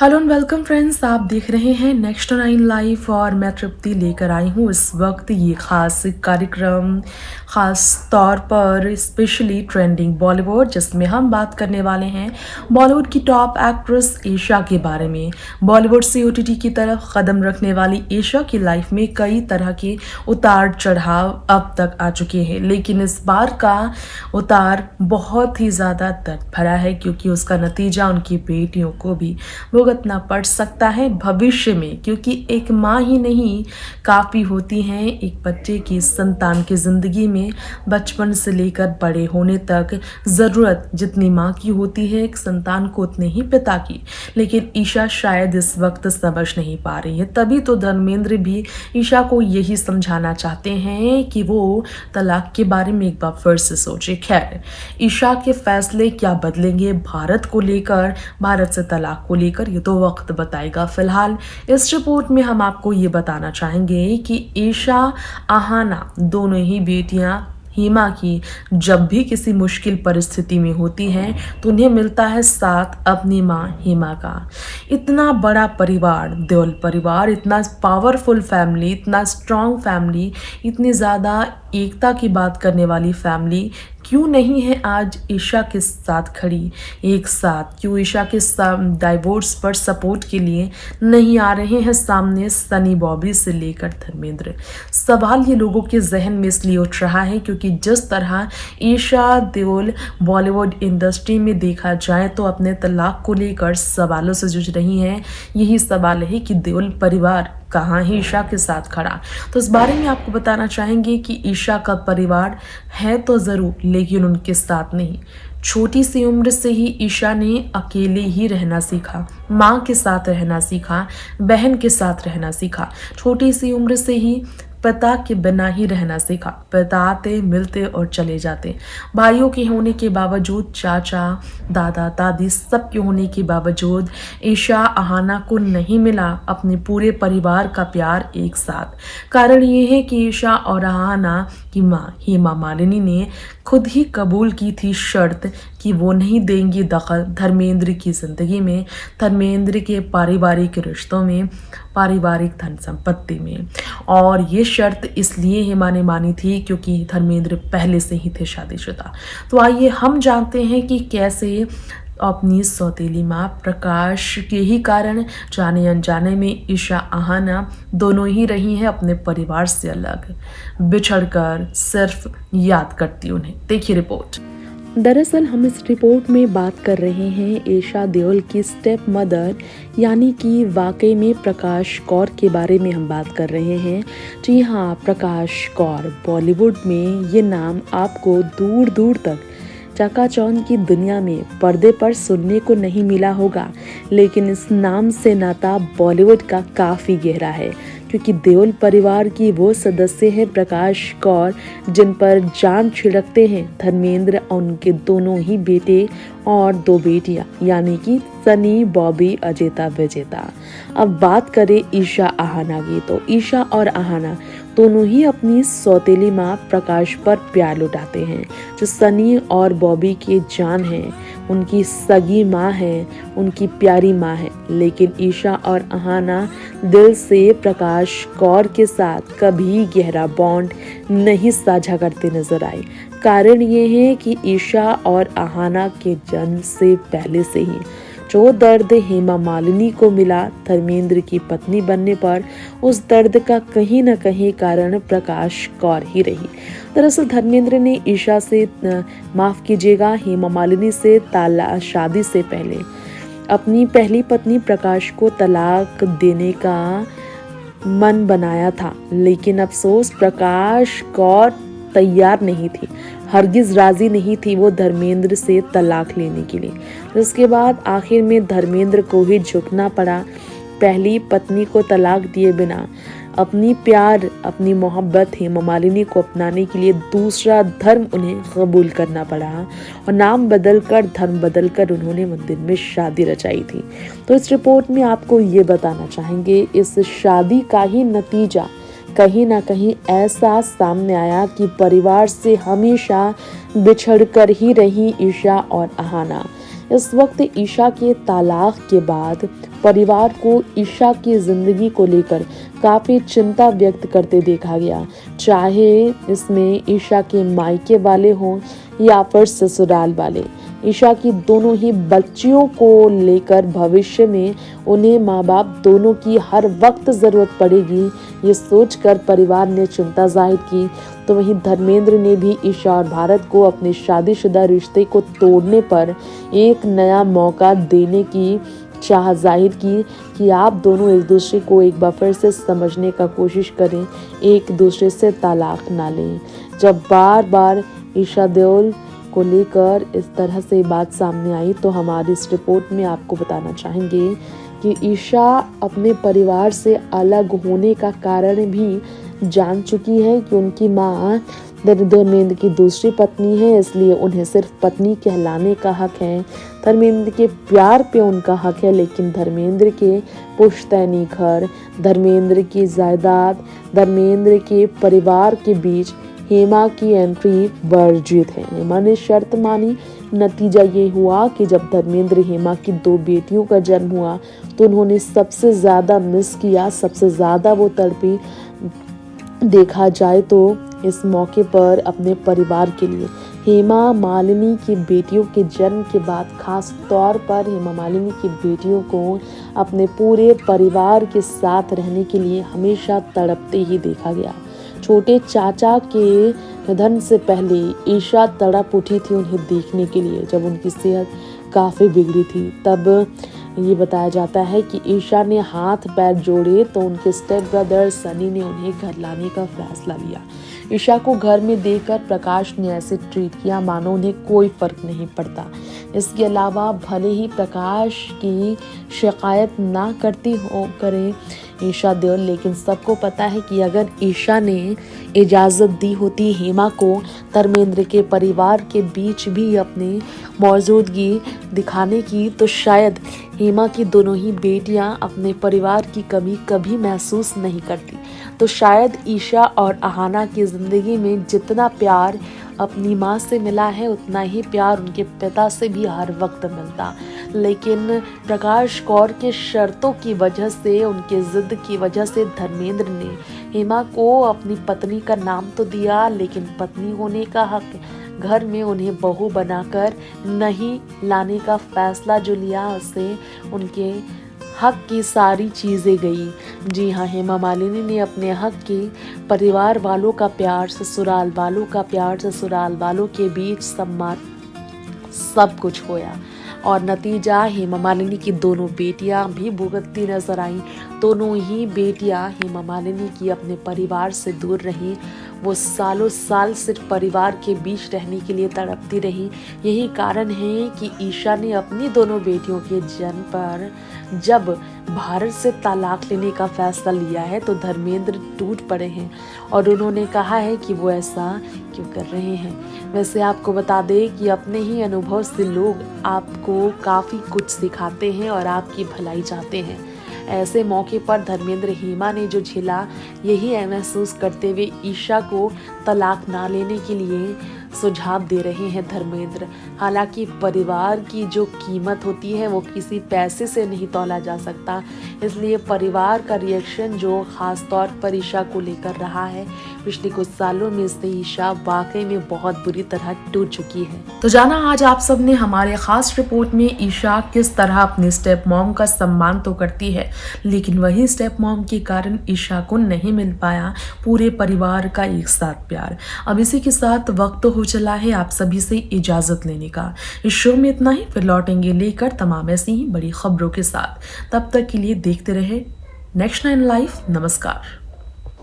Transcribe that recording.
Hello and welcome friends, आप देख रहे हैं नेक्स्ट 9 लाइव और मैं तृप्ति लेकर आई हूँ इस वक्त ये खास कार्यक्रम खास तौर पर स्पेशली ट्रेंडिंग बॉलीवुड, जिसमें हम बात करने वाले हैं बॉलीवुड की टॉप एक्ट्रेस ईशा के बारे में। बॉलीवुड से ओटीटी की तरफ कदम रखने वाली ईशा की लाइफ में कई तरह के उतार चढ़ाव अब तक आ चुके हैं, लेकिन इस बार का उतार बहुत ही ज़्यादा दर्द भरा है क्योंकि उसका नतीजा उनकी बेटियों को भी भुगतना पड़ सकता है भविष्य में। क्योंकि एक माँ ही नहीं काफ़ी होती हैं एक बच्चे की संतान की ज़िंदगी में बचपन से लेकर बड़े होने तक। ज़रूरत जितनी माँ की होती है एक संतान को, उतने ही पिता की। लेकिन ईशा शायद इस वक्त समझ नहीं पा रही है, तभी तो धर्मेंद्र भी ईशा को यही समझाना चाहते हैं कि वो तलाक के बारे में एक बार फिर से सोचे। खैर, ईशा के फैसले क्या बदलेंगे भारत को लेकर, भारत से तलाक को लेकर, ये तो वक्त बताएगा। फिलहाल इस रिपोर्ट में हम आपको ये बताना चाहेंगे कि ईशा आहाना दोनों ही बेटियां हिमा की जब भी किसी मुश्किल परिस्थिति में होती हैं तो उन्हें मिलता है साथ अपनी माँ हिमा का। इतना बड़ा परिवार, देओल परिवार, इतना पावरफुल फैमिली, इतना स्ट्रॉन्ग फैमिली, इतनी ज़्यादा एकता की बात करने वाली फैमिली क्यों नहीं है आज ईशा के साथ खड़ी एक साथ? क्यों ईशा के डाइवोर्स पर सपोर्ट के लिए नहीं आ रहे हैं सामने सनी बॉबी से लेकर धर्मेंद्र? सवाल ये लोगों के जहन में इसलिए उठ रहा है क्योंकि जिस तरह ईशा देओल बॉलीवुड इंडस्ट्री में देखा जाए तो अपने तलाक को लेकर सवालों से जूझ रही हैं। यही सवाल है कि देओल परिवार कहाँ है ईशा के साथ खड़ा। तो इस बारे में आपको बताना चाहेंगे कि ईशा का परिवार है तो ज़रूर, लेकिन उनके साथ नहीं। छोटी सी उम्र से ही ईशा ने अकेले ही रहना सीखा, माँ के साथ रहना सीखा, बहन के साथ रहना सीखा। छोटी सी उम्र से ही पिता के बिना ही रहना सीखा। पिता आते, मिलते और चले जाते। भाइयों के होने के बावजूद, चाचा, दादा, दादी सबके होने के बावजूद ईशा आहाना को नहीं मिला अपने पूरे परिवार का प्यार एक साथ। कारण ये है कि ईशा और आहाना की माँ हेमा मालिनी ने खुद ही कबूल की थी शर्त कि वो नहीं देंगी दखल धर्मेंद्र की ज़िंदगी में, धर्मेंद्र के पारिवारिक रिश्तों में, पारिवारिक धन संपत्ति में। और ये शर्त इसलिए हेमा ने मानी थी क्योंकि धर्मेंद्र पहले से ही थे शादीशुदा। तो आइए हम जानते हैं कि कैसे अपनी सौतेली माँ प्रकाश के ही कारण जाने अनजाने में ईशा आहाना दोनों ही रही हैं अपने परिवार से अलग, बिछड़कर सिर्फ याद करती उन्हें। देखिए रिपोर्ट। दरअसल हम इस रिपोर्ट में बात कर रहे हैं ईशा देओल की स्टेप मदर यानी कि वाकई में प्रकाश कौर के बारे में हम बात कर रहे हैं। जी हाँ, प्रकाश कौर। बॉलीवुड में ये नाम आपको दूर दूर तक चकाचौंध की दुनिया में पर्दे पर सुनने को नहीं मिला होगा, लेकिन इस नाम से नाता बॉलीवुड का काफ़ी गहरा है क्योंकि देओल परिवार की वो सदस्य है प्रकाश कौर जिन पर जान छिड़कते हैं धर्मेंद्र और उनके दोनों ही बेटे और दो बेटियां यानी कि सनी, बॉबी, अजेता, विजेता। अब बात करें ईशा आहाना की, तो ईशा और आहाना दोनों ही अपनी सौतेली माँ प्रकाश पर प्यार लुटाते हैं, जो सनी और बॉबी की जान है, उनकी सगी माँ है, उनकी प्यारी माँ है। लेकिन ईशा और आहाना दिल से प्रकाश कौर के साथ कभी गहरा बॉन्ड नहीं साझा करते नजर आए। कारण ये है कि ईशा और आहाना के जन्म से पहले से ही जो दर्द हेमा मालिनी को मिला धर्मेंद्र की पत्नी बनने पर, उस दर्द का कहीं न कहीं कारण प्रकाश कौर ही रही। दरअसल धर्मेंद्र ने ईशा से माफ कीजिएगा हेमा मालिनी से शादी से पहले अपनी पहली पत्नी प्रकाश को तलाक देने का मन बनाया था, लेकिन अफसोस प्रकाश कौर तैयार नहीं थी, हरगिज राजी नहीं थी वो धर्मेंद्र से तलाक लेने के लिए। उसके बाद आखिर में धर्मेंद्र को ही झुकना पड़ा। पहली पत्नी को तलाक दिए बिना अपनी प्यार, अपनी मोहब्बत हेमा मालिनी को अपनाने के लिए दूसरा धर्म उन्हें कबूल करना पड़ा और नाम बदलकर, धर्म बदलकर उन्होंने मंदिर में शादी रचाई थी। तो इस रिपोर्ट में आपको ये बताना चाहेंगे इस शादी का ही नतीजा कहीं ना कहीं ऐसा सामने आया कि परिवार से हमेशा बिछड़कर ही रही ईशा और आहाना। इस वक्त ईशा के तलाक के बाद परिवार को ईशा की जिंदगी को लेकर काफी चिंता व्यक्त करते देखा गया, चाहे इसमें ईशा के मायके वाले हों या फिर ससुराल वाले। ईशा की दोनों ही बच्चियों को लेकर भविष्य में उन्हें माँ बाप दोनों की हर वक्त ज़रूरत पड़ेगी, ये सोचकर परिवार ने चिंता जाहिर की। तो वहीं धर्मेंद्र ने भी ईशा और भारत को अपने शादीशुदा रिश्ते को तोड़ने पर एक नया मौका देने की चाह जाहिर की कि आप दोनों एक दूसरे को एक बार फिर से समझने का कोशिश करें, एक दूसरे से तलाक ना लें। जब बार बार ईशा देओल को लेकर इस तरह से बात सामने आई तो हमारी इस रिपोर्ट में आपको बताना चाहेंगे कि ईशा अपने परिवार से अलग होने का कारण भी जान चुकी है कि उनकी माँ धर्मेंद्र की दूसरी पत्नी है, इसलिए उन्हें सिर्फ पत्नी कहलाने का हक है। धर्मेंद्र के प्यार पे उनका हक है, लेकिन धर्मेंद्र के पुश्तैनी घर, धर्मेंद्र की जायदाद, धर्मेंद्र के परिवार के बीच हेमा की एंट्री वर्जित है। हेमा ने शर्त मानी। नतीजा ये हुआ कि जब धर्मेंद्र हेमा की 2 बेटियों का जन्म हुआ तो उन्होंने सबसे ज़्यादा मिस किया, सबसे ज़्यादा वो तड़पी देखा जाए तो इस मौके पर अपने परिवार के लिए। हेमा मालिनी की बेटियों के जन्म के बाद खास तौर पर हेमा मालिनी की बेटियों को अपने पूरे परिवार के साथ रहने के लिए हमेशा तड़पते ही देखा गया। छोटे चाचा के निधन से पहले ईशा तड़प उठी थी उन्हें देखने के लिए। जब उनकी सेहत काफ़ी बिगड़ी थी तब ये बताया जाता है कि ईशा ने हाथ पैर जोड़े तो उनके स्टेप ब्रदर सनी ने उन्हें घर लाने का फैसला लिया। ईशा को घर में देखकर प्रकाश ने ऐसे ट्रीट किया मानो उन्हें कोई फर्क नहीं पड़ता। इसके अलावा भले ही प्रकाश की शिकायत ना करे ईशा देओल, लेकिन सबको पता है कि अगर ईशा ने इजाज़त दी होती हेमा को धर्मेंद्र के परिवार के बीच भी अपनी मौजूदगी दिखाने की तो शायद हेमा की दोनों ही बेटियां अपने परिवार की कमी कभी महसूस नहीं करती। तो शायद ईशा और अहाना की ज़िंदगी में जितना प्यार अपनी माँ से मिला है उतना ही प्यार उनके पिता से भी हर वक्त मिलता। लेकिन प्रकाश कौर के शर्तों की वजह से, उनके ज़िद की वजह से धर्मेंद्र ने हेमा को अपनी पत्नी का नाम तो दिया, लेकिन पत्नी होने का हक घर में उन्हें बहू बनाकर नहीं लाने का फैसला जो लिया उससे उनके हक की सारी चीज़ें गई। जी हाँ, हेमा मालिनी ने अपने हक की परिवार वालों का प्यार, ससुराल वालों का प्यार, ससुराल वालों के बीच सम्मान सब कुछ होया और नतीजा हेमा मालिनी की दोनों बेटियां भी भुगतती नजर आईं। दोनों ही बेटियां हेमा मालिनी की अपने परिवार से दूर रहीं। वो सालों साल सिर्फ परिवार के बीच रहने के लिए तड़पती रही। यही कारण है कि ईशा ने अपनी दोनों बेटियों के जन्म पर जब भारत से तलाक लेने का फैसला लिया है तो धर्मेंद्र टूट पड़े हैं और उन्होंने कहा है कि वो ऐसा क्यों कर रहे हैं। वैसे आपको बता दें कि अपने ही अनुभव से लोग आपको काफ़ी कुछ सिखाते हैं और आपकी भलाई चाहते हैं। ऐसे मौके पर धर्मेंद्र हेमा ने जो झेला, यही महसूस करते हुए ईशा को तलाक ना लेने के लिए सुझाव दे रहे हैं धर्मेंद्र। हालांकि परिवार की जो कीमत होती है वो किसी पैसे से नहीं तौला जा सकता, इसलिए परिवार का रिएक्शन जो खास तौर पर ईशा को लेकर रहा है, पिछले कुछ सालों में से ईशा वाकई में बहुत बुरी तरह टूट चुकी है। तो जाना आज आप सब ने हमारे खास रिपोर्ट में ईशा किस तरह अपने स्टेप मॉम का सम्मान तो करती है, लेकिन वही स्टेप मॉम के कारण ईशा को नहीं मिल पाया पूरे परिवार का एक साथ प्यार। अब इसी के साथ वक्त हो चला है आप सभी से इजाजत लेने का। इस शो में इतना ही, फिर लौटेंगे लेकर तमाम ऐसी ही बड़ी खबरों के साथ। तब तक के लिए देखते रहे नेक्स्ट 9 लाइव। नमस्कार।